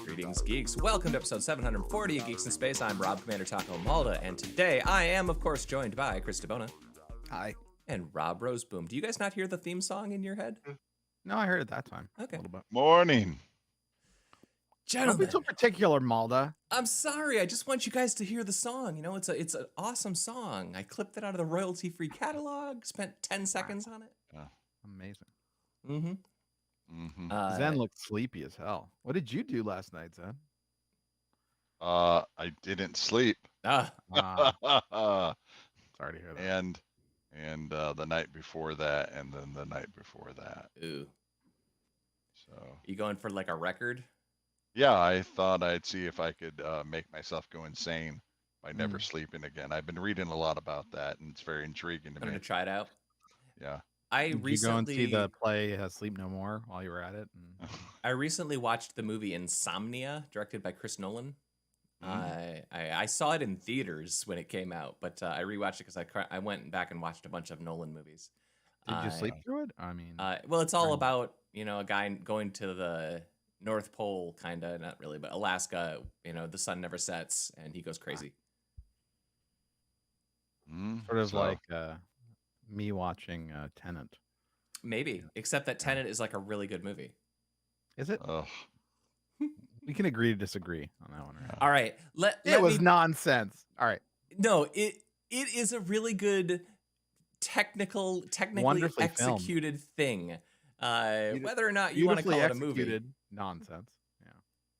Greetings, geeks. Welcome to episode 740 of Geeks in Space. I'm Rob Commander Taco Malda, and today I am, of course, joined by Chris DeBona. Hi. And Rob Roseboom. Do you guys not hear the theme song in your head? No, I heard it that time. Okay. A little bit. Morning. Gentlemen, Don't be so particular, Malda. I'm sorry. I just want you guys to hear the song. You know, it's an awesome song. I clipped it out of the royalty-free catalog, spent 10 seconds on it. Amazing. Mm-hmm. Zen looked sleepy as hell. What did you do last night, Zen? I didn't sleep. Sorry to hear that. And the night before that, and then the night before that. Ooh. So. You going for like a record? Yeah, I thought I'd see if I could make myself go insane by never sleeping again. I've been reading a lot about that, and it's very intriguing to me. I'm gonna try it out. Yeah. Did you go and see the play Sleep No More while you were at it? I recently watched the movie Insomnia, directed by Chris Nolan. I saw it in theaters when it came out, but I rewatched it because I went back and watched a bunch of Nolan movies. Did you sleep through it? I mean, well, it's all about, you know, a guy going to the North Pole, kind of, not really, but Alaska. You know, the sun never sets, and he goes crazy. Sort of like me watching Tenet. Maybe, except that Tenet is like a really good movie. Is it? We can agree to disagree on that one. Right? All right, it was nonsense. All right. No, it is a really good technically wonderfully executed thing. Whether or not you want to call it a movie, nonsense. Yeah,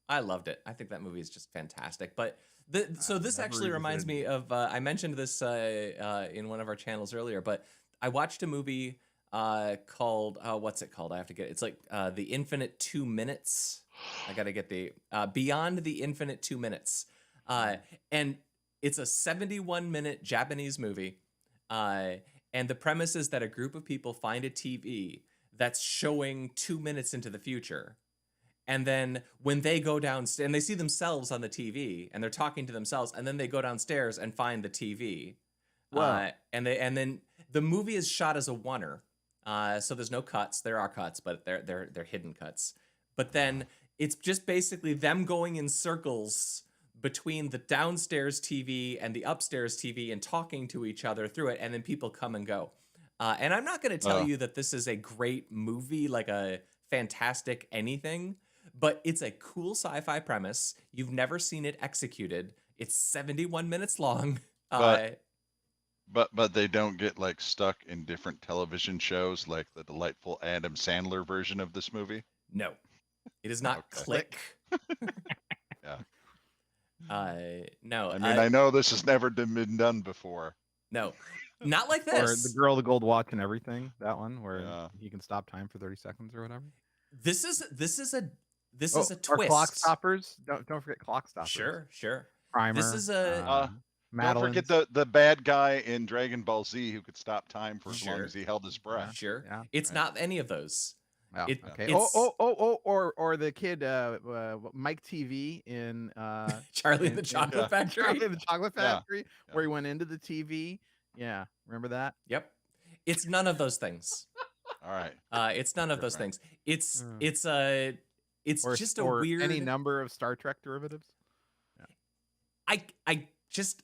I loved it. I think that movie is just fantastic. But this actually reminds me of I mentioned this in one of our channels earlier. But I watched a movie called what's it called? I have to get it. It's like The Infinite 2 Minutes. I gotta get the Beyond the Infinite 2 Minutes, and it's a 71-minute Japanese movie, and the premise is that a group of people find a TV that's showing 2 minutes into the future, and then when they go downstairs and they see themselves on the TV and they're talking to themselves, and then they go downstairs and find the TV, and then the movie is shot as a oneer, so there's no cuts. There are cuts, but they're hidden cuts. But then it's just basically them going in circles between the downstairs TV and the upstairs TV and talking to each other through it, and then people come and go. And I'm not going to tell you that this is a great movie, like a fantastic anything, but it's a cool sci-fi premise. You've never seen it executed. It's 71 minutes long. But they don't get like stuck in different television shows like the delightful Adam Sandler version of this movie? No. It is not Click. Yeah. No. I mean, I know this has never been done before. No, not like this. Or The Girl, the Gold Watch, and Everything. That one where you can stop time for 30 seconds or whatever. This is a twist. Or Clock Stoppers. Don't forget Clock Stoppers. Sure. Primer. This is a. Don't forget the bad guy in Dragon Ball Z who could stop time for as long as he held his breath. Sure. Yeah. It's not any of those. Oh, okay. Or the kid Mike TV in Charlie and the Chocolate Factory. Charlie and the Chocolate Factory, where he went into the TV. Yeah, remember that? Yep. It's none of those things. All right. It's none of those things. It's just a or weird. Any number of Star Trek derivatives. Yeah.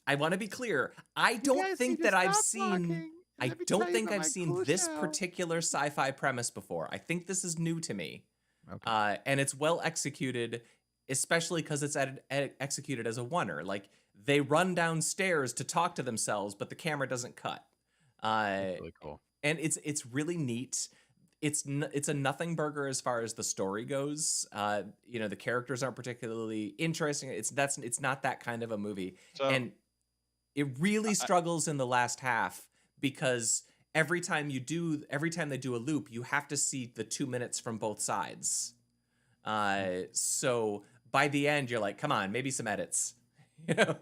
I want to be clear. I don't think that I've seen. I don't think I've seen this particular sci-fi premise before. I think this is new to me. Okay. And it's well executed, especially because it's executed as a oneer. Like, they run downstairs to talk to themselves, but the camera doesn't cut. That's really cool. And it's really neat. It's a nothing burger as far as the story goes. You know, the characters aren't particularly interesting. It's not that kind of a movie. And it really struggles in the last half, because every time they do a loop, you have to see the 2 minutes from both sides. So by the end, you're like, come on, maybe some edits. You know?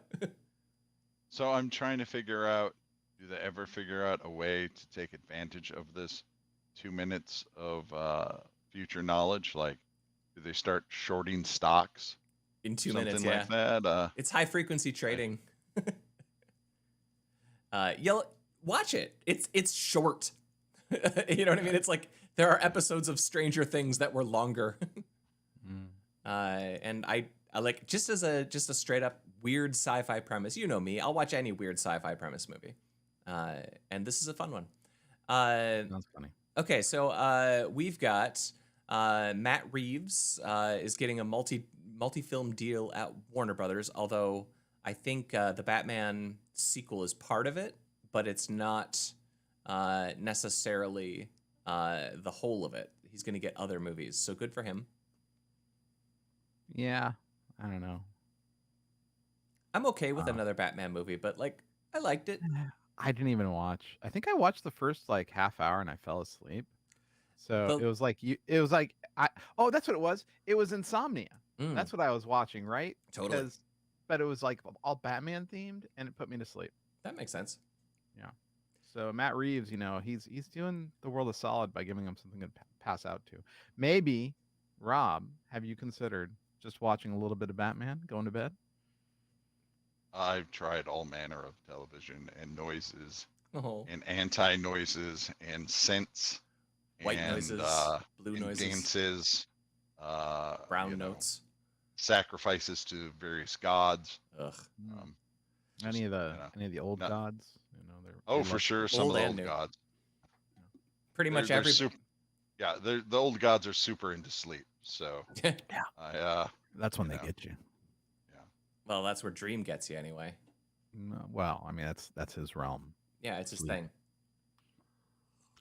So I'm trying to figure out, do they ever figure out a way to take advantage of this 2 minutes of future knowledge? Like, do they start shorting stocks in 2 something minutes? Like that? It's high frequency trading. Watch it. It's short. You know what I mean? It's like There are episodes of Stranger Things that were longer. Mm. And I like just a straight up weird sci-fi premise. You know me, I'll watch any weird sci-fi premise movie. And this is a fun one. Sounds funny. Okay, so we've got Matt Reeves is getting a multi-film deal at Warner Brothers, although I think the Batman sequel is part of it, but it's not necessarily the whole of it. He's going to get other movies, so good for him. Yeah, I don't know. I'm okay with another Batman movie, but like I liked it. I didn't even watch. I think I watched the first like half hour and I fell asleep. So it was like oh, that's what it was. It was Insomnia. That's what I was watching, right? Totally. But it was like all Batman themed and it put me to sleep. That makes sense. Yeah. So Matt Reeves, he's doing the world a solid by giving him something to pass out to. Maybe, Rob, have you considered just watching a little bit of Batman, going to bed? I've tried all manner of television and noises Oh. and anti-noises and scents, white and, noises, blue and noises, dances, brown notes, sacrifices to various gods. Ugh. Any of the old gods? For sure, some of the old gods. Pretty much every. Yeah, the old gods are super into sleep. So yeah, that's when they get you. Yeah. Well, that's where Dream gets you anyway. Well, I mean that's his realm. Yeah, it's his thing.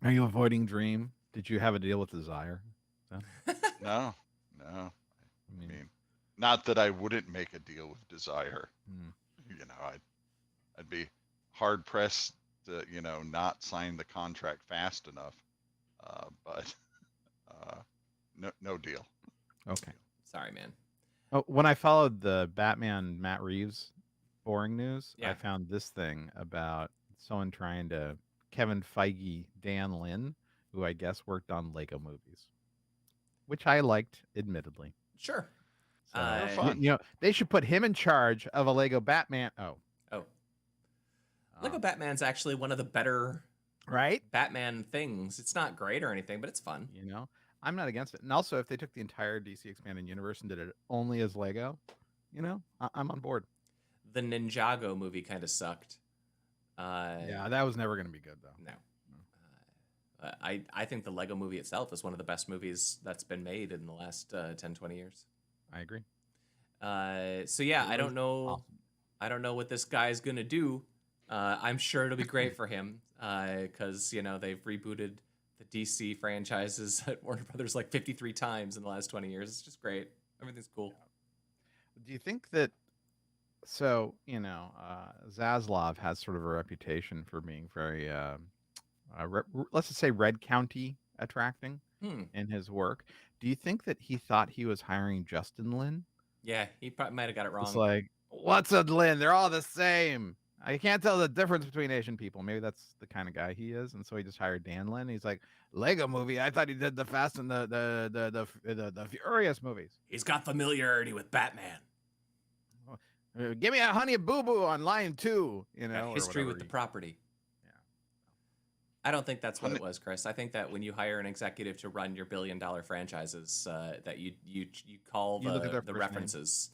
Are you avoiding Dream? Did you have a deal with Desire? No. I mean, not that I wouldn't make a deal with Desire. I'd be hard pressed to not sign the contract fast enough. But no deal. Okay. Sorry, man. Oh, when I followed the Batman Matt Reeves boring news, Yeah. I found this thing about someone trying to Kevin Feige Dan Lin, who I guess worked on Lego movies, which I liked, admittedly. Sure. So, fun. They should put him in charge of a Lego Batman. Lego Batman's actually one of the better Batman things. It's not great or anything, but it's fun. I'm not against it. And also, if they took the entire DC Expanded Universe and did it only as Lego, I'm on board. The Ninjago movie kind of sucked. Yeah, that was never going to be good, though. No. I think the Lego movie itself is one of the best movies that's been made in the last 10, 20 years. I agree. So yeah, I don't know. Awesome. I don't know what this guy's going to do. I'm sure it'll be great for him because, they've rebooted the DC franchises at Warner Brothers like 53 times in the last 20 years. It's just great. Everything's cool. Do you think that, Zaslav has sort of a reputation for being very, let's just say Red County attracting in his work. Do you think that he thought he was hiring Justin Lin? Yeah, he probably might have got it wrong. It's like, what's a Lin? They're all the same. I can't tell the difference between Asian people. Maybe that's the kind of guy he is, and so he just hired Dan Lin. He's like, Lego movie. I thought he did the Fast and the Furious movies. He's got familiarity with Batman. Give me a Honey Boo Boo on line 2. History with the property. Yeah. I don't think that's what it was, Chris. I think that when you hire an executive to run your billion-dollar franchises, that you call the references.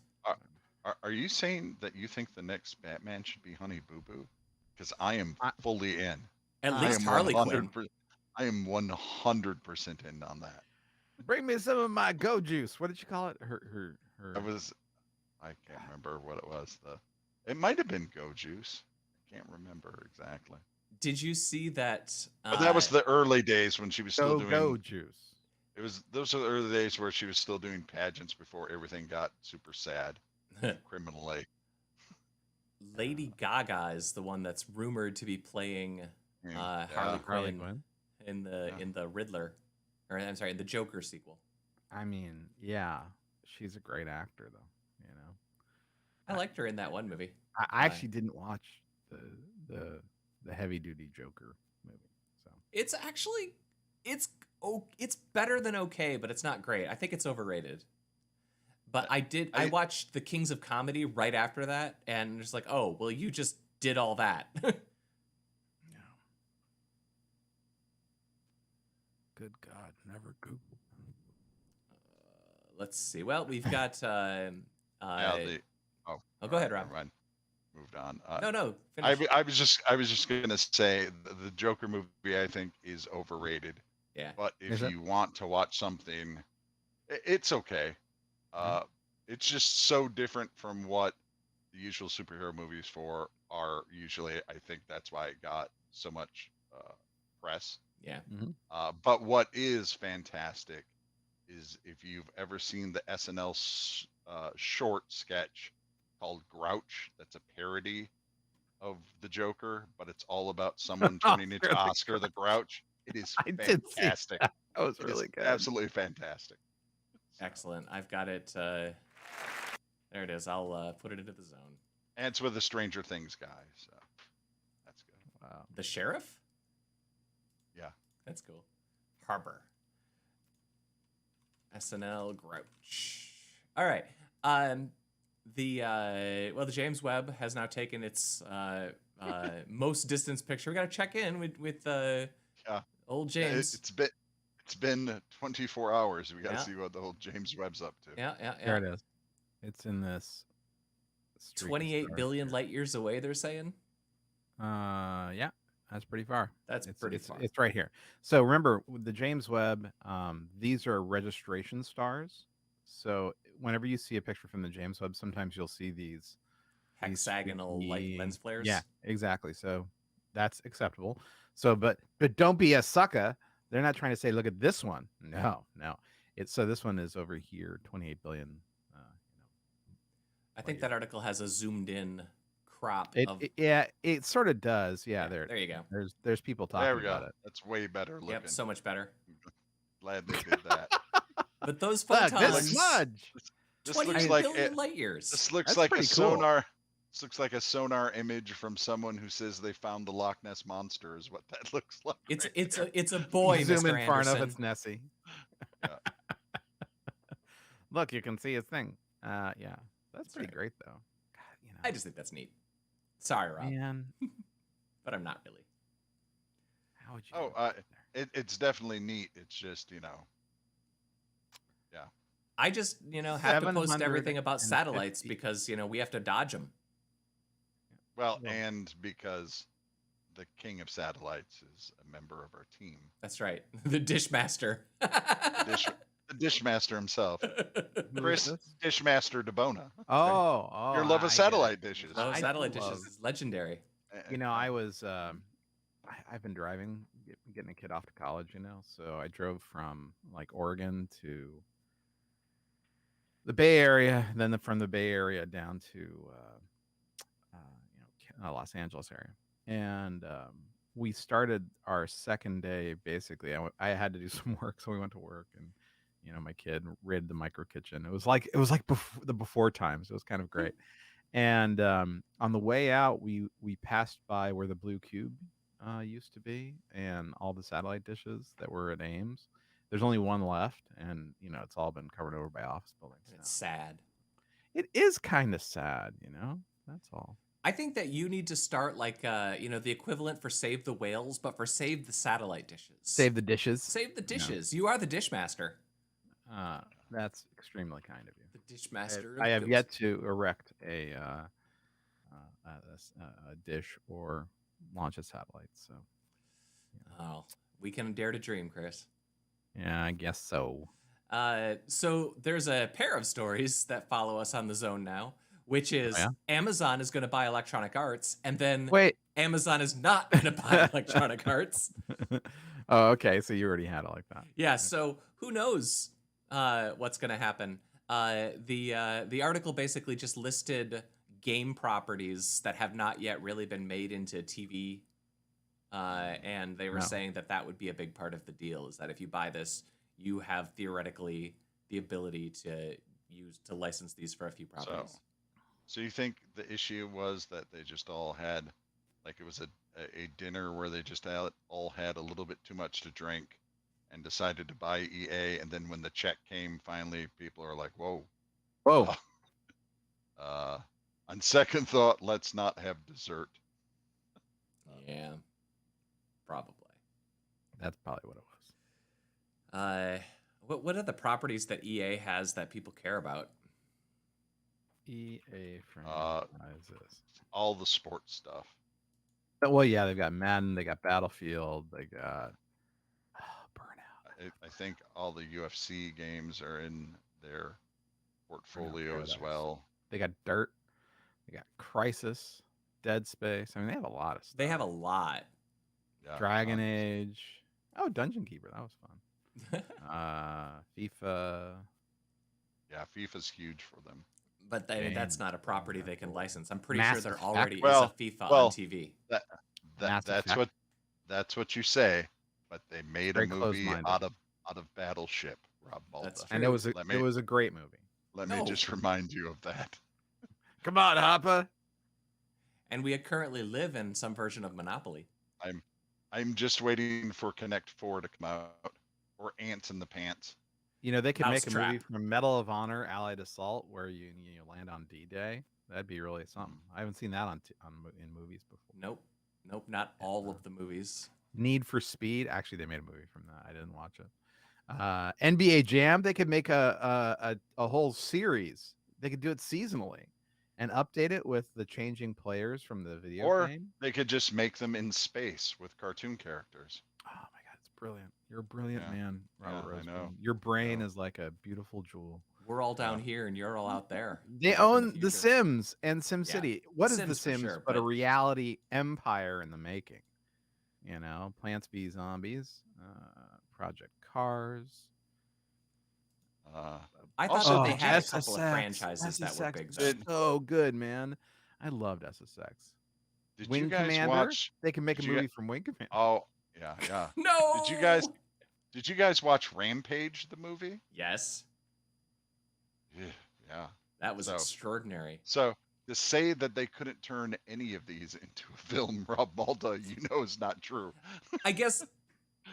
Are you saying that you think the next Batman should be Honey Boo Boo? Because I am fully in. At least Harley Quinn. I am 100% in on that. Bring me some of my Go Juice. What did you call it? I can't remember what it was. It might have been Go Juice. I can't remember exactly. Did you see that? But that was the early days when she was still doing Go Juice. Those are the early days where she was still doing pageants before everything got super sad. Criminally. Lady Gaga is the one that's rumored to be playing Harley Quinn in the Riddler, or I'm sorry, in the Joker sequel. I mean, yeah, she's a great actor, though. I liked her in that one movie. I actually didn't watch the heavy duty Joker movie. So it's actually it's better than okay, but it's not great. I think it's overrated. But I watched The Kings of Comedy right after that, and just like, oh, well, you just did all that. Good God, never Google. Let's see. Well, we've got. Yeah, the Oh, go all right, ahead, Rob. never mind. Moved on. No, I finish. was just gonna say the Joker movie I think is overrated. Yeah. But if Is it? you want to watch something, it's okay. It's just so different from what the usual superhero movies are usually. I think that's why it got so much press. Yeah. But what is fantastic is if you've ever seen the SNL short sketch called Grouch, that's a parody of the Joker, but it's all about someone turning into Oscar the Grouch. It is I did see fantastic. that. That was It really is good. absolutely fantastic. Excellent. I've got it. There it is. I'll put it into the zone. And it's with the Stranger Things guy, so that's good. Wow. The sheriff? Yeah. That's cool. Harbor. SNL Grouch. All right. The James Webb has now taken its most distance picture. We got to check in with old James. It's been 24 hours. We got to Yeah. see what the old James Webb's up to. Yeah. There it is. It's in this. 28 billion light years away, they're saying. Yeah, that's pretty far. That's pretty far. It's right here. So remember, with the James Webb, these are registration stars. So whenever you see a picture from the James Webb, sometimes you'll see these hexagonal light lens flares. Yeah, exactly. So that's acceptable. So, but don't be a sucker. They're not trying to say, look at this one. No. So this one is over here, 28 billion. I think that article has a zoomed in crop. It sort of does. Yeah, there you go. There's people talking about it. That's way better looking. Yep, so much better. Glad they did that. But those photons. This smudge. This 28 looks like billion light years. This looks That's like a pretty cool. sonar. This looks like a sonar image from someone who says they found the Loch Ness monster. Is what that looks like. It's a boy. Zoom Mr. in far enough, Anderson. it's Nessie. Yeah. Look, you can see his thing. Yeah, that's pretty right. great though. God, I just think that's neat. Sorry, Rob. Man, but I'm not really. how would you? It's definitely neat. It's just yeah. I just have to post everything about satellites because we have to dodge them. Well, and because the king of satellites is a member of our team. That's right, the Dishmaster. The Dishmaster himself, Chris Dishmaster DeBona. Oh, your love of satellite dishes. Oh, satellite dishes is legendary. I was I've been driving, getting a kid off to college, so I drove from like Oregon to the Bay Area, then from the Bay Area down to Los Angeles area, and we started our second day. Basically, I had to do some work, so we went to work, and my kid raided the micro kitchen. It was like before times. It was kind of great. And on the way out, we passed by where the Blue Cube used to be, and all the satellite dishes that were at Ames. There's only one left, and it's all been covered over by office buildings. It's sad. It is kind of sad, That's all. I think that you need to start like the equivalent for Save the Whales, but for Save the Satellite Dishes. Save the dishes. Save the dishes. You are the Dishmaster. That's extremely kind of you. The Dishmaster. I have yet to erect a dish or launch a satellite. So. Oh, we can dare to dream, Chris. Yeah, I guess so. So there's a pair of stories that follow us on the zone now, which is Amazon is going to buy Electronic Arts, and then Amazon is not going to buy Electronic Arts. Oh, okay. So you already had it like that. Yeah. So who knows what's going to happen? The article basically just listed game properties that have not yet really been made into TV. And they were saying that would be a big part of the deal, is that if you buy this, you have theoretically the ability to license these for a few properties. So you think the issue was that they just all had, like it was a dinner where they just all had a little bit too much to drink and decided to buy EA, and then when the check came, finally people are like, whoa. On second thought, let's not have dessert. Yeah. Probably. That's probably what it was. Uh, what are the properties that EA has that people care about? EA Uh, franchises. all the sports stuff. Well, yeah, they've got Madden, they got Battlefield, they got Burnout. I think all the UFC games are in their Burnout portfolio as Paradise. well. They got Dirt, they got Crisis, Dead Space. I mean, they have a lot of stuff. They have a lot. Yeah, Dragon tons. Age. Oh, Dungeon Keeper. That was fun. FIFA. Yeah, FIFA's huge for them. But I mean, that's not a property they can license. I'm pretty sure Mass there Effect. already is a Well, FIFA well, on TV. Mass That's Effect. what you say, but they made Very a movie close-minded. out of Battleship, Rob Malta. That's And it was a great movie. Let me just remind you of that. Come on, Hoppa. And we currently live in some version of Monopoly. I'm just waiting for Connect 4 to come out, or Ants in the Pants. You know, they could make a Mousetrap. movie from Medal of Honor, Allied Assault, where you land on D-Day. That'd be really something. I haven't seen that in movies before. Nope, not all of the movies. Need for Speed. Actually, they made a movie from that. I didn't watch it. NBA Jam. They could make a whole series. They could do it seasonally, and update it with the changing players from the video game. They could just make them in space with cartoon characters. Oh my God, it's brilliant! You're a brilliant man, Robert I Rose. know. Your brain is like a beautiful jewel. We're all down here, and you're all out there. They own The Sims and SimCity. What is The Sims sure, but a reality empire in the making? You know, Plants vs Zombies, Project Cars. I thought that they had a couple of franchises that were big. So good, man. I loved SSX. Did Wing you guys Commander? watch? They can make a movie from Wing Commander. Oh yeah. No. Did you guys watch Rampage the movie? Yes. Yeah. That was extraordinary. So to say that they couldn't turn any of these into a film, Rob Malta, you know is not true. I guess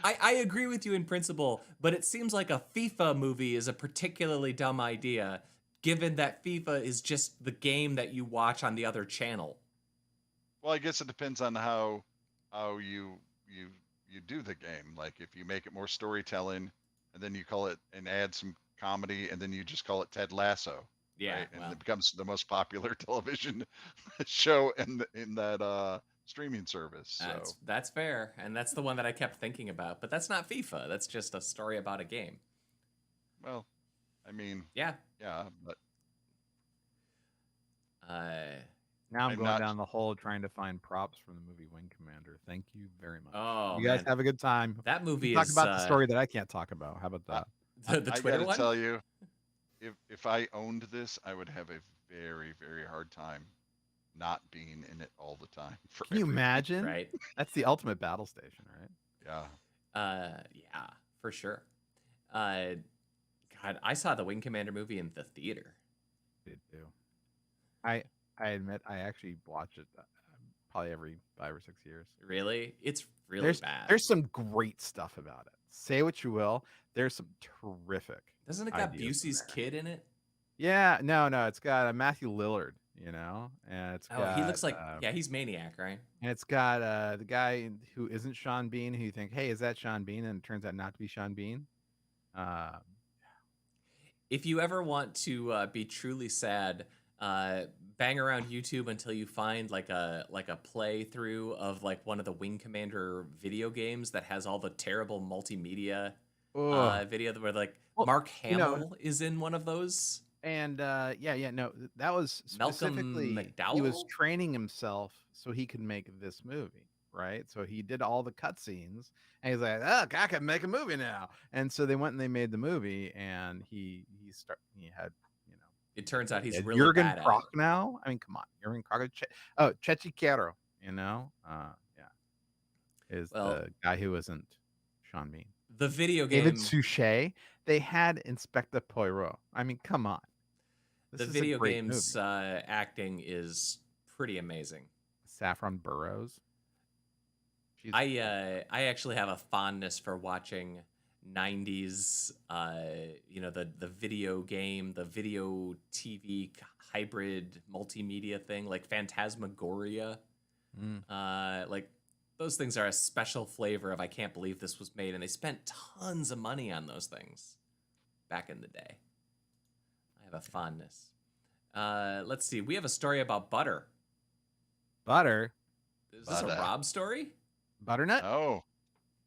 I agree with you in principle, but it seems like a FIFA movie is a particularly dumb idea, given that FIFA is just the game that you watch on the other channel. Well, I guess it depends on how you do the game. Like if you make it more storytelling, and then you call it and add some comedy, and then you just call it Ted Lasso. Yeah, right? And it becomes the most popular television show in that streaming service. So. That's fair, and that's the one that I kept thinking about. But that's not FIFA. That's just a story about a game. Well, I mean, yeah, but now I'm going down the hole trying to find props from the movie Wing Commander. Thank you very much. Oh, you guys have a good time. That movie talk about the story that I can't talk about. How about that? The Twitter one? I gotta tell you, if I owned this, I would have a very, very hard time not being in it all the time. Can you imagine? Right. That's the ultimate battle station, right? Yeah. Yeah, for sure. God, I saw the Wing Commander movie in the theater. I did too. I admit I actually watch it probably every 5 or 6 years. Really? It's really bad. There's some great stuff about it. Say what you will. There's some terrific. Doesn't it got Busey's kid in it? Yeah, no, it's got Matthew Lillard, and it's got, he looks like he's Maniac, right? And it's got the guy who isn't Sean Bean, who you think, hey, is that Sean Bean? And it turns out not to be Sean Bean. If you ever want to be truly sad, bang around YouTube until you find like a playthrough of like one of the Wing Commander video games that has all the terrible multimedia video where like Mark Hamill is in one of those. And no, that was specifically Malcolm McDowell? He was training himself so he could make this movie, right? So he did all the cutscenes, and he's like, "Oh, I can make a movie now." And so they went and they made the movie, and he had. It turns out he's really Jurgen bad Proch now. I mean, come on, Jurgen Proch. Chechi Quero, is the guy who isn't Sean Bean. The video game. David Suchet. They had Inspector Poirot. I mean, come on. The video game's acting is pretty amazing. Saffron Burrows. I actually have a fondness for watching 90s, the video game, the video TV hybrid multimedia thing, like Phantasmagoria. Like those things are a special flavor of I can't believe this was made, and they spent tons of money on those things back in the day. I have a fondness. Let's see. We have a story about butter. Butter. Is this a Butter. Rob story? Butternut? Oh,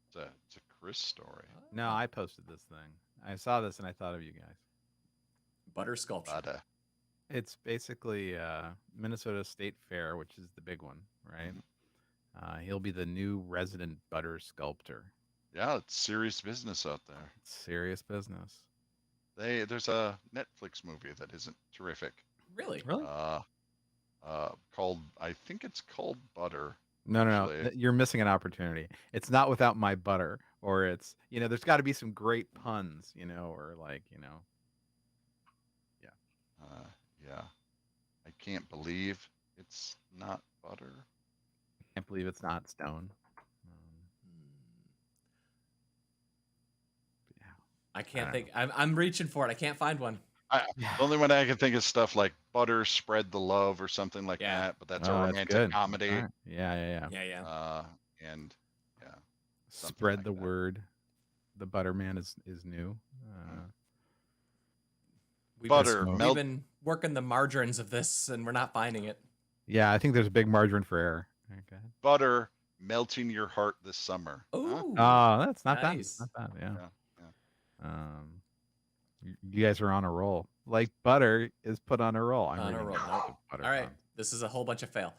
it's a Chris story. No, I posted this thing. I saw this and I thought of you guys. Butter sculpture. Butter. It's basically Minnesota State Fair, which is the big one, right? He'll be the new resident butter sculptor. Yeah, it's serious business out there. Serious business. There's a Netflix movie that isn't terrific. Really? Really? Called, I think it's called Butter. No. actually. You're missing an opportunity. It's not without my butter, or it's, there's got to be some great puns, or like, Yeah. I can't believe it's not butter. can't believe it's not stone. Yeah. I can't I think. I'm reaching for it. I can't find one. The only one I can think is stuff like Butter Spread the Love or something like Yeah. that, but that's Oh, a that's romantic good. comedy. All right. Yeah. Yeah. And yeah, something Spread like the that. word. The Butterman is new. We've Butter, been, melt- we've been working the margarines of this, and we're not finding it. Yeah, I think there's a big margin for error. Okay. Butter Melting Your Heart This Summer. Huh? Ooh. Oh, that's not Nice. bad. Not bad. Yeah. Yeah. You guys are on a roll. Like butter is put on a roll. I'm On a reading roll, lots nope. of butter All right. puns. This is a whole bunch of fail.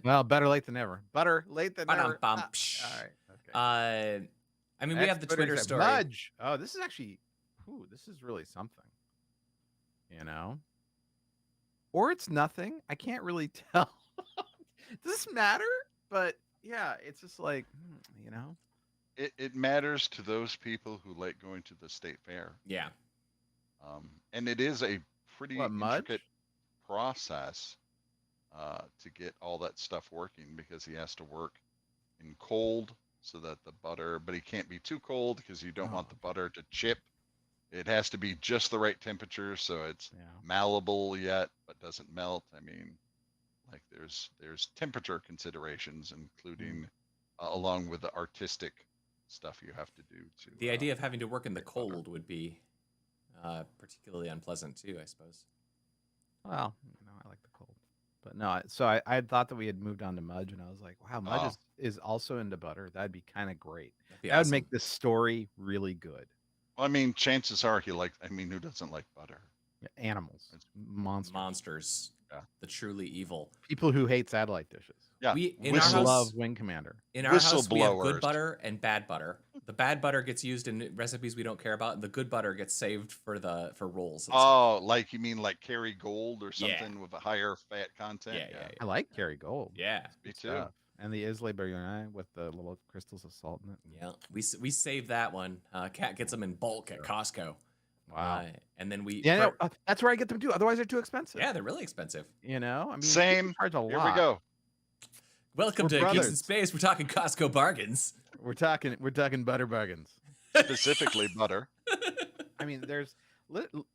Well, better late than never. Butter late than never. Ba-dum-bum, Ah, psh. all right. Okay. I mean, we have the Twitter said, story. Mudge. Oh, this is actually, this is really something. Or it's nothing. I can't really tell. Does this matter? But yeah, it's just like, It matters to those people who like going to the state fair. Yeah. And it is a pretty What, Mudge? intricate process to get all that stuff working, because he has to work in cold so that the butter, but he can't be too cold because you don't want the butter to chip. It has to be just the right temperature so it's malleable yet but doesn't melt. I mean, like there's temperature considerations, including along with the artistic stuff you have to do to. The idea of having to work in the cold would be particularly unpleasant too, I suppose. Well, I like the cold. But no, so I had thought that we had moved on to Mudge, and I was like, wow, Mudge is also into butter. That'd be kind of great. That'd be That would awesome. make this story really good. Well, I mean, chances are who doesn't like butter? Animals, Monsters. Yeah. The truly evil. people who hate satellite dishes. Yeah. In our house, Love Wing Commander. In our house, we have good Whistleblowers. butter and bad butter. The bad butter gets used in recipes we don't care about, and the good butter gets saved for rolls. And stuff. Oh, like you mean like Kerry Gold or Yeah. something with a higher fat content? Yeah. I like Kerry Gold. Yeah. Me Good too. stuff. And the Islay Bourgogne with the little crystals of salt in it. Yeah. We save that one. Cat gets them in bulk at Costco. Wow. And then we. Yeah, no, that's where I get them too. Otherwise, they're too expensive. Yeah, they're really expensive. I mean, Same. Charge a lot. Here we go. Welcome We're to Geeks in brothers. Space. We're talking Costco bargains. We're talking butter bargains. Specifically butter. I mean,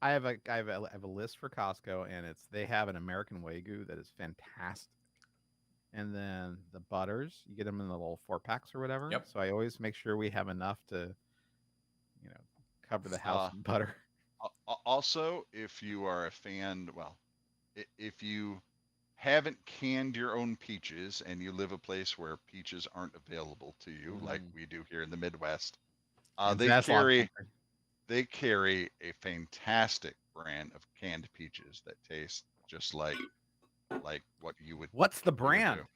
I have a list for Costco, and they have an American Wagyu that is fantastic. And then the butters, you get them in the little 4-packs or whatever. Yep. So I always make sure we have enough to, cover the house in butter. Also, if you are a fan, if you haven't canned your own peaches and you live a place where peaches aren't available to you, like we do here in the Midwest, And they that's carry a fantastic brand of canned peaches that taste just like what you would. What's the you would brand? do.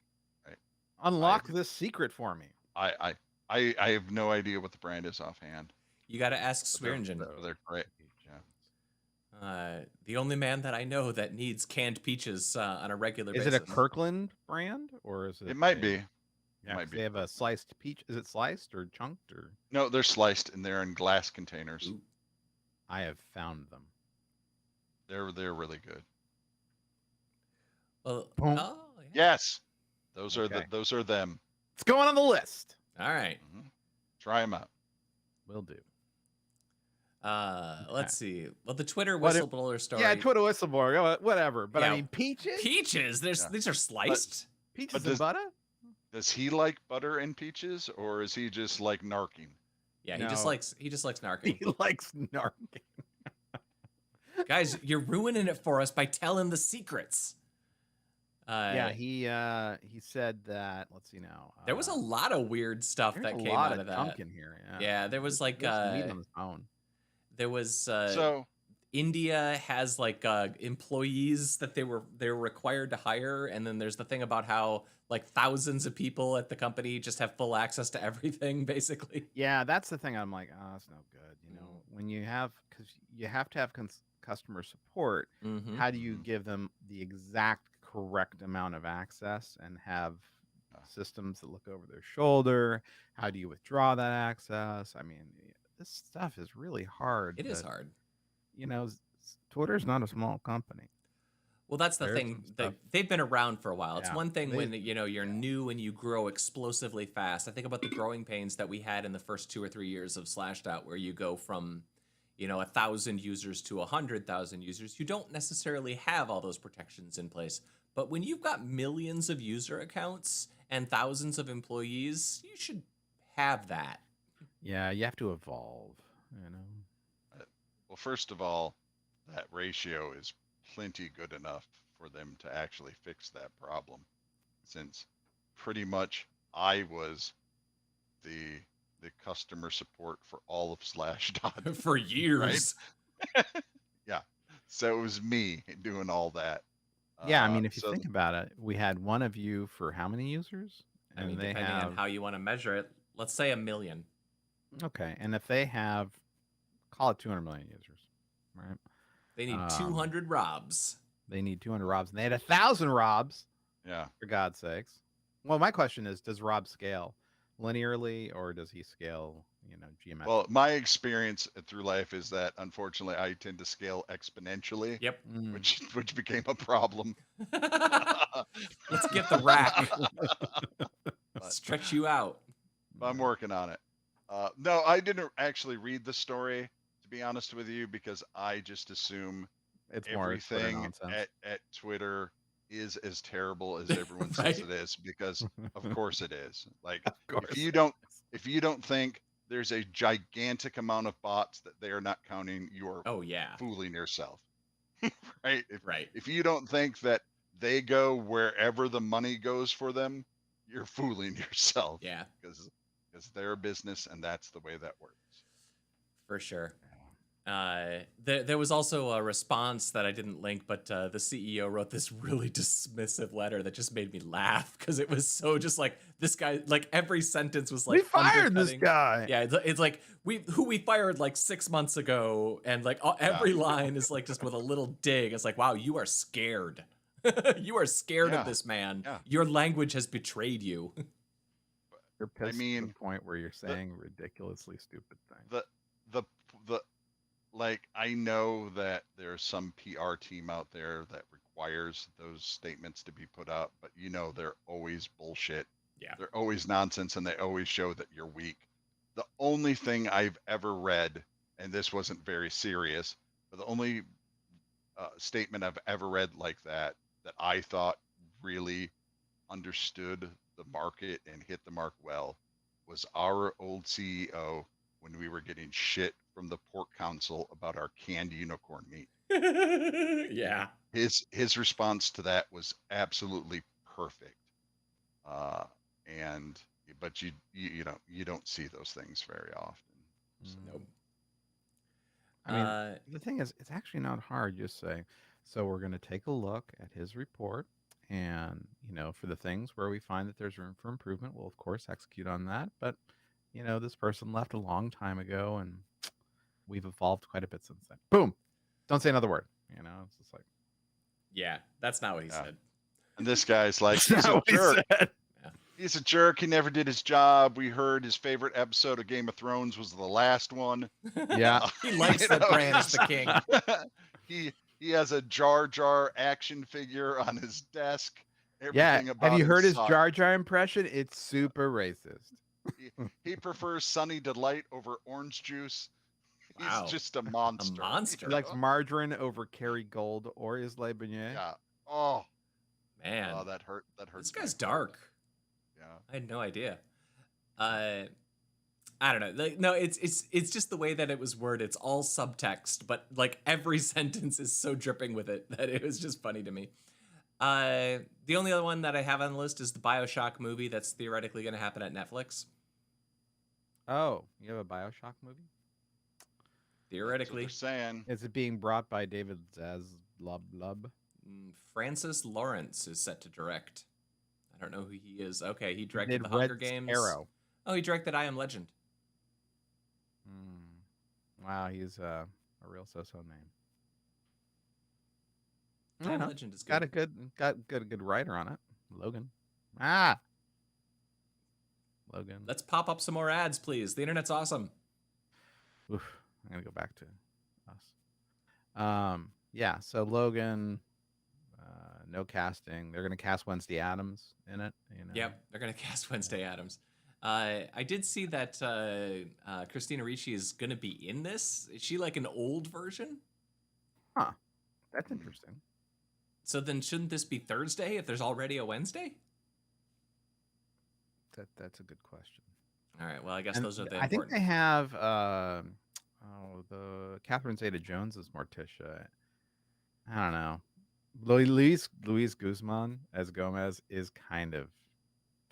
Right. Unlock this secret for me. I have no idea what the brand is offhand. You got to ask but they're- Swearingen. They're great. The only man that I know that needs canned peaches on a regular Is basis. it a Kirkland brand or is it? It might be. Yeah, might 'cause be. they have a sliced peach. Is it sliced or chunked or? No, they're sliced and they're in glass containers. Ooh. I have found them. They're really good. Well, Boom. oh, yeah. Yes, those are Okay. those are them. It's going on the list. All right. Try them out. Will do. Let's see. Well, the Twitter What if- whistleblower story. Yeah, Twitter whistleblower, whatever. But I Yeah. mean, peaches? Peaches. Yeah. These are sliced. Peaches does- and butter? Does he like butter and peaches, or is he just like narking? Yeah, No. he just likes narking. He likes narking. Guys, you're ruining it for us by telling the secrets. Yeah, he said that. Let's see now. There was a lot of weird stuff there's that a came lot out of of that. junk in here. Yeah, Yeah, there was like There's meat on his bone. there was So India has like employees that they were required to hire, and then there's the thing about how like thousands of people at the company just have full access to everything, basically. Yeah, that's the thing. I'm like, oh, that's no good. You know, when you have, because you have to have customer support. Mm-hmm. How do you give them the exact correct amount of access and have systems that look over their shoulder? How do you withdraw that access? I mean, this stuff is really hard. It is hard. You know, Twitter's not a small company. Well, that's the There's thing. some stuff. They've been around for a while. It's Yeah, one thing they- when you're new and you grow explosively fast. I think about the growing pains that we had in the first 2 or 3 years of Slashdot, where you go from 1,000 users to 100,000 users. You don't necessarily have all those protections in place. But when you've got millions of user accounts and thousands of employees, you should have that. Yeah, you have to evolve. You know. well, first of all, that ratio is plenty good enough for them to actually fix that problem, since pretty much I was the customer support for all of Slashdot. For years. Yeah, so it was me doing all that. Yeah, I mean, if you so think about it, we had one of you for how many users? I mean, depending on how you want to measure it, let's say 1 million. Okay, and if they have, call it 200 million users, right? They need 200 Robs. They need 200 Robs, and they had 1,000 Robs, yeah, for God's sakes. Well, my question is, does Rob scale linearly, or does he scale, geometrically? well, my experience through life is that unfortunately I tend to scale exponentially. Yep. Which became a problem. Let's get the rack. Stretch you out. I'm working on it. No, I didn't actually read the story, to be honest with you, because I just assume It's more Twitter everything nonsense. at Twitter is as terrible as everyone Right. says it is, because of course it is. Like, Of course if you it don't is. if you don't think there's a gigantic amount of bots that they are not counting, you are Oh yeah. fooling yourself. Right? Right. If you don't think that they go wherever the money goes for them, you're fooling yourself. Yeah, Because they're a business, and that's the way that works. for sure. There was also a response that I didn't link, but the CEO wrote this really dismissive letter that just made me laugh, because it was so just like, this guy, like every sentence was like, We fired this undercutting. guy. Yeah, it's like who we fired like 6 months ago, and like every line is like just with a little dig. It's like, wow, you are scared. You are scared Yeah. of this man. Yeah. Your language has betrayed you. You're pissed to mean, the point where you're saying ridiculously stupid things. the like, I know that there's some PR team out there that requires those statements to be put out, but they're always bullshit. Yeah. They're always nonsense, and they always show that you're weak. The only thing I've ever read, and this wasn't very serious, but the only statement I've ever read like that I thought really understood the market and hit the mark well was our old CEO when we were getting shit from the pork council about our canned unicorn meat. Yeah. His response to that was absolutely perfect. But you don't see those things very often. Nope. I mean, the thing is, it's actually not hard. You just say, so we're going to take a look at his report, and for the things where we find that there's room for improvement, we'll of course execute on that. But this person left a long time ago, and we've evolved quite a bit since then. Boom. Don't say another word. It's just like, Yeah, that's not what he Yeah. said. And this guy's like, That's he's a not what he jerk. said. He's a jerk. He never did his job. We heard his favorite episode of Game of Thrones was the last one. Yeah. He likes that Bran is the king. He has a Jar Jar action figure on his desk. Yeah. Everything about Have you him heard his sucks. Jar Jar impression? It's super racist. He prefers Sunny Delight over orange juice. He's Wow. just a A monster. monster. He likes margarine over Kerry Gold or Islay Beignet. Yeah. Oh, Man, that hurt. That hurts. this guy's my heart. dark. Yeah. I had no idea. I don't know. Like, no, it's just the way that it was worded. It's all subtext, but like every sentence is so dripping with it that it was just funny to me. The only other one that I have on the list is the BioShock movie that's theoretically going to happen at Netflix. Oh, you have a BioShock movie? Theoretically. That's what they're saying. Is it being brought by David Zaslav? Francis Lawrence is set to direct. I don't know who he is. Okay, he directed Did the Hunger Red Games. Sparrow. Oh, he directed I Am Legend. Wow, he's a real so-so name. I Am Legend is good. Got a good writer on it. Logan. Logan. Let's pop up some more ads, please. The internet's awesome. Oof, I'm gonna go back to us. Yeah. So Logan, no casting. They're gonna cast Wednesday Addams in it. You know. Yep, they're gonna cast Wednesday Addams. I did see that Christina Ricci is gonna be in this. Is she like an old version? Huh. That's interesting. So then, shouldn't this be Thursday if there's already a Wednesday? That's a good question. All right. Well, I guess And those are the I think important. they have the Catherine Zeta-Jones as Morticia. I don't know. Luis Guzman as Gomez is kind of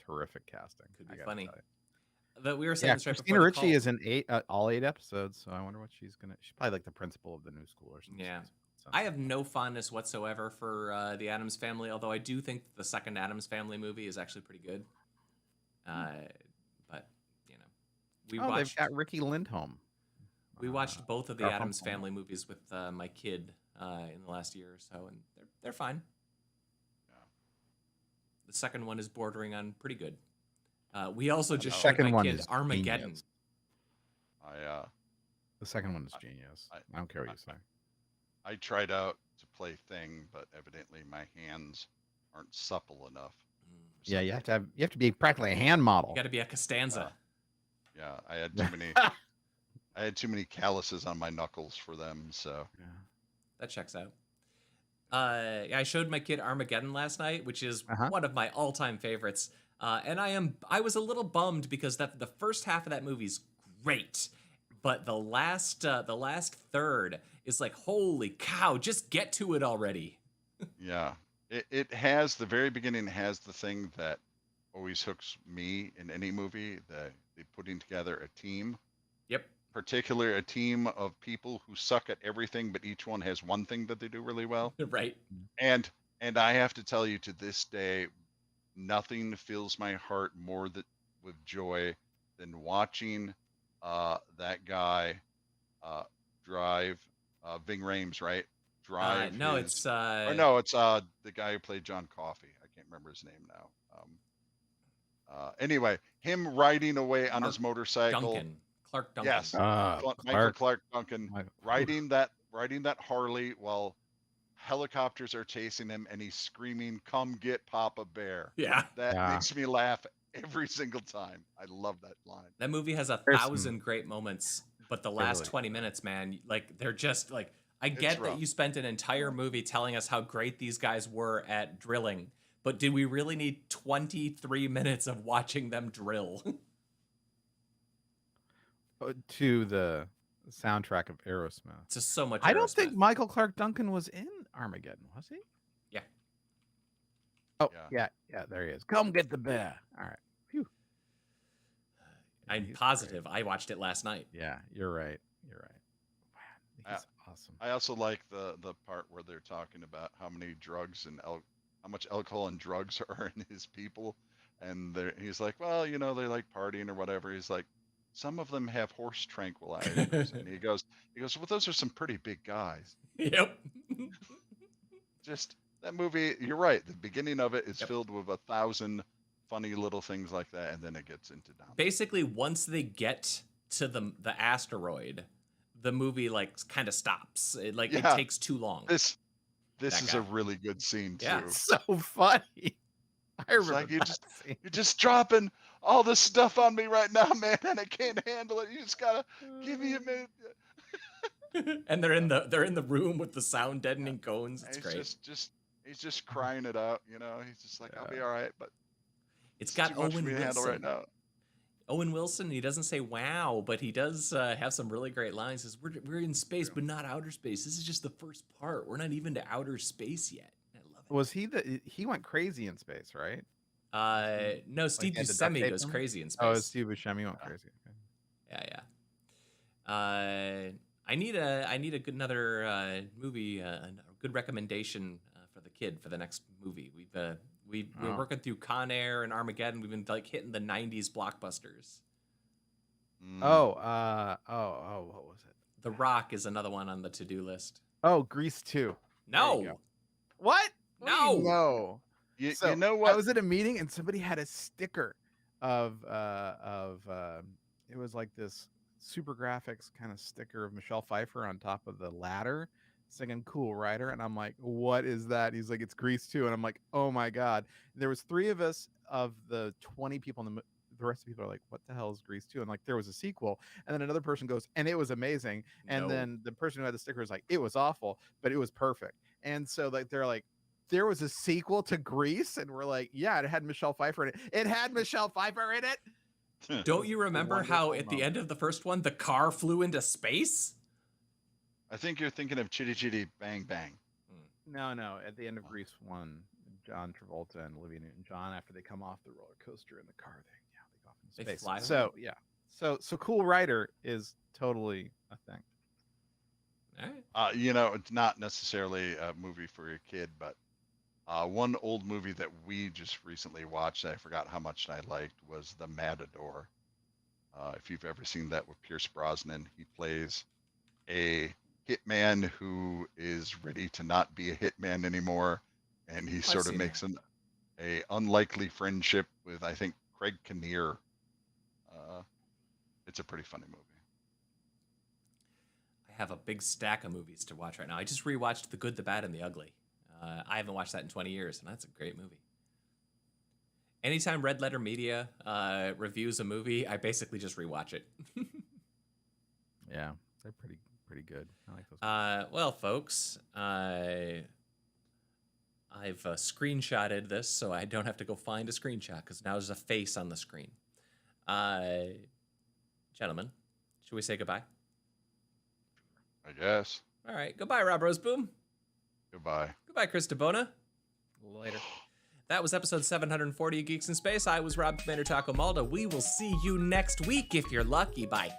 terrific casting. Could be I gotta funny. tell you. But we were saying Yeah, this right Christina before the Ricci call. is in all 8 episodes, so I wonder what she's gonna. She's probably like the principal of the new school or something. Yeah. I have no fondness whatsoever for the Addams Family, although I do think the second Addams Family movie is actually pretty good. But you know, they've got Ricky Lindholm. We watched both of the Garfunkel. Addams Family movies with my kid in the last year or so, and they're fine. Yeah. The second one is bordering on pretty good. We also just The showed second my one kid is Armageddon. genius. The second one is genius. I don't care what you say. I tried out to play Thing, but evidently my hands aren't supple enough. Yeah, you have to be practically a hand model. You got to be a Costanza. Yeah, I had too many. I had too many calluses on my knuckles for them. So That checks out. I showed my kid Armageddon last night, which is one of my all-time favorites. And I was a little bummed because the first half of that movie's great, but the last third is like, holy cow, just get to it already. yeah, it has the very beginning has the thing that always hooks me in any movie, that they putting together a team. Yep. Particularly a team of people who suck at everything, but each one has one thing that they do really well. Right. And I have to tell you, to this day, nothing fills my heart more with joy than watching that guy drive Ving Rhames, right? Drive. No, his, it's or no, it's the guy who played John Coffey. I can't remember his name now. Anyway, him riding away on his motorcycle. Clark Duncan. Yes, Michael Clark Duncan riding that Harley while helicopters are chasing him, and he's screaming, "Come get Papa Bear!" Yeah, that makes me laugh every single time. I love that line. That movie has 1,000 great moments, but the last 20 minutes, man, like they're just like. I get that you spent an entire movie telling us how great these guys were at drilling, but did we really need 23 minutes of watching them drill? To the soundtrack of Aerosmith. It's just so much. I don't think Michael Clark Duncan was in Armageddon, was he? Yeah. Oh, yeah. There he is. Come get the bear. All right. Phew. I'm positive. Great. I watched it last night. Yeah, you're right. Man, he's awesome. I also like the part where they're talking about how many drugs and how much alcohol and drugs are in his people, and he's like, well, they like partying or whatever. He's like, some of them have horse tranquilizers, and he goes, well, those are some pretty big guys. Yep. Just that movie. You're right. The beginning of it is filled with 1,000 funny little things like that, and then it gets into down. Basically, once they get to the asteroid, the movie like kind of stops. It takes too long. This is a really good scene too. Yeah, it's so funny. I remember like you're just dropping all this stuff on me right now, man, and I can't handle it. You just gotta give me a minute. And they're in the room with the sound deadening cones. It's He's great. he's just crying it out, you know. He's just like, I'll be all right, but It's it's too got much for me Owen to handle right Wilson. now. Owen Wilson, he doesn't say wow, but he does have some really great lines. He says, we're in space, but not outer space. This is just the first part. We're not even to outer space yet. I love it. Was he went crazy in space, right? No, Steve had to duct Buscemi tape goes him? crazy in Oh, space. Steve Buscemi went crazy. Okay. Yeah. I need a good another movie, a good recommendation for the kid for the next movie. We're working through Con Air and Armageddon. We've been like hitting the '90s blockbusters. What was it? The Rock is another one on the to-do list. Oh, Grease 2. No. What? No. No. You So, know what? I was at a meeting and somebody had a sticker of it was like this super graphics kind of sticker of Michelle Pfeiffer on top of the ladder singing Cool Rider, and I'm like, what is that? He's like, it's Grease 2, and I'm like, oh my god. There was 3 of us of the 20 people in the rest of the people are like, what the hell is Grease 2? And like, there was a sequel, and then another person goes, and it was amazing, and then the person who had the sticker was like, it was awful, but it was perfect. And so like, they're like, there was a sequel to Grease, and we're like, yeah, it had Michelle Pfeiffer in it. It had Michelle Pfeiffer in it. Don't you remember how at the end of the first one the car flew into space? I think you're thinking of Chitty Chitty Bang Bang. No, at the end of Grease 1, John Travolta and Olivia Newton-John, after they come off the roller coaster in the car, they go off into space. Fly so yeah, so Cool Rider is totally a thing. All right. You know, it's not necessarily a movie for your kid, but one old movie that we just recently watched that I forgot how much I liked was The Matador. If you've ever seen that with Pierce Brosnan, he plays a hitman who is ready to not be a hitman anymore, and he sort of makes a unlikely friendship with, I think, Craig Kinnear. It's a pretty funny movie. I have a big stack of movies to watch right now. I just rewatched The Good, the Bad, and the Ugly. I haven't watched that in 20 years, and that's a great movie. Anytime Red Letter Media reviews a movie, I basically just rewatch it. Yeah, they're pretty good. I like those. Well, folks, I've screenshotted this, so I don't have to go find a screenshot because now there's a face on the screen. Gentlemen, should we say goodbye? I guess. All right. Goodbye, Rob Roseboom. Goodbye. Goodbye, Chris DeBona. Later. That was episode 740 of Geeks in Space. I was Rob Commander Taco Malda. We will see you next week if you're lucky. Bye.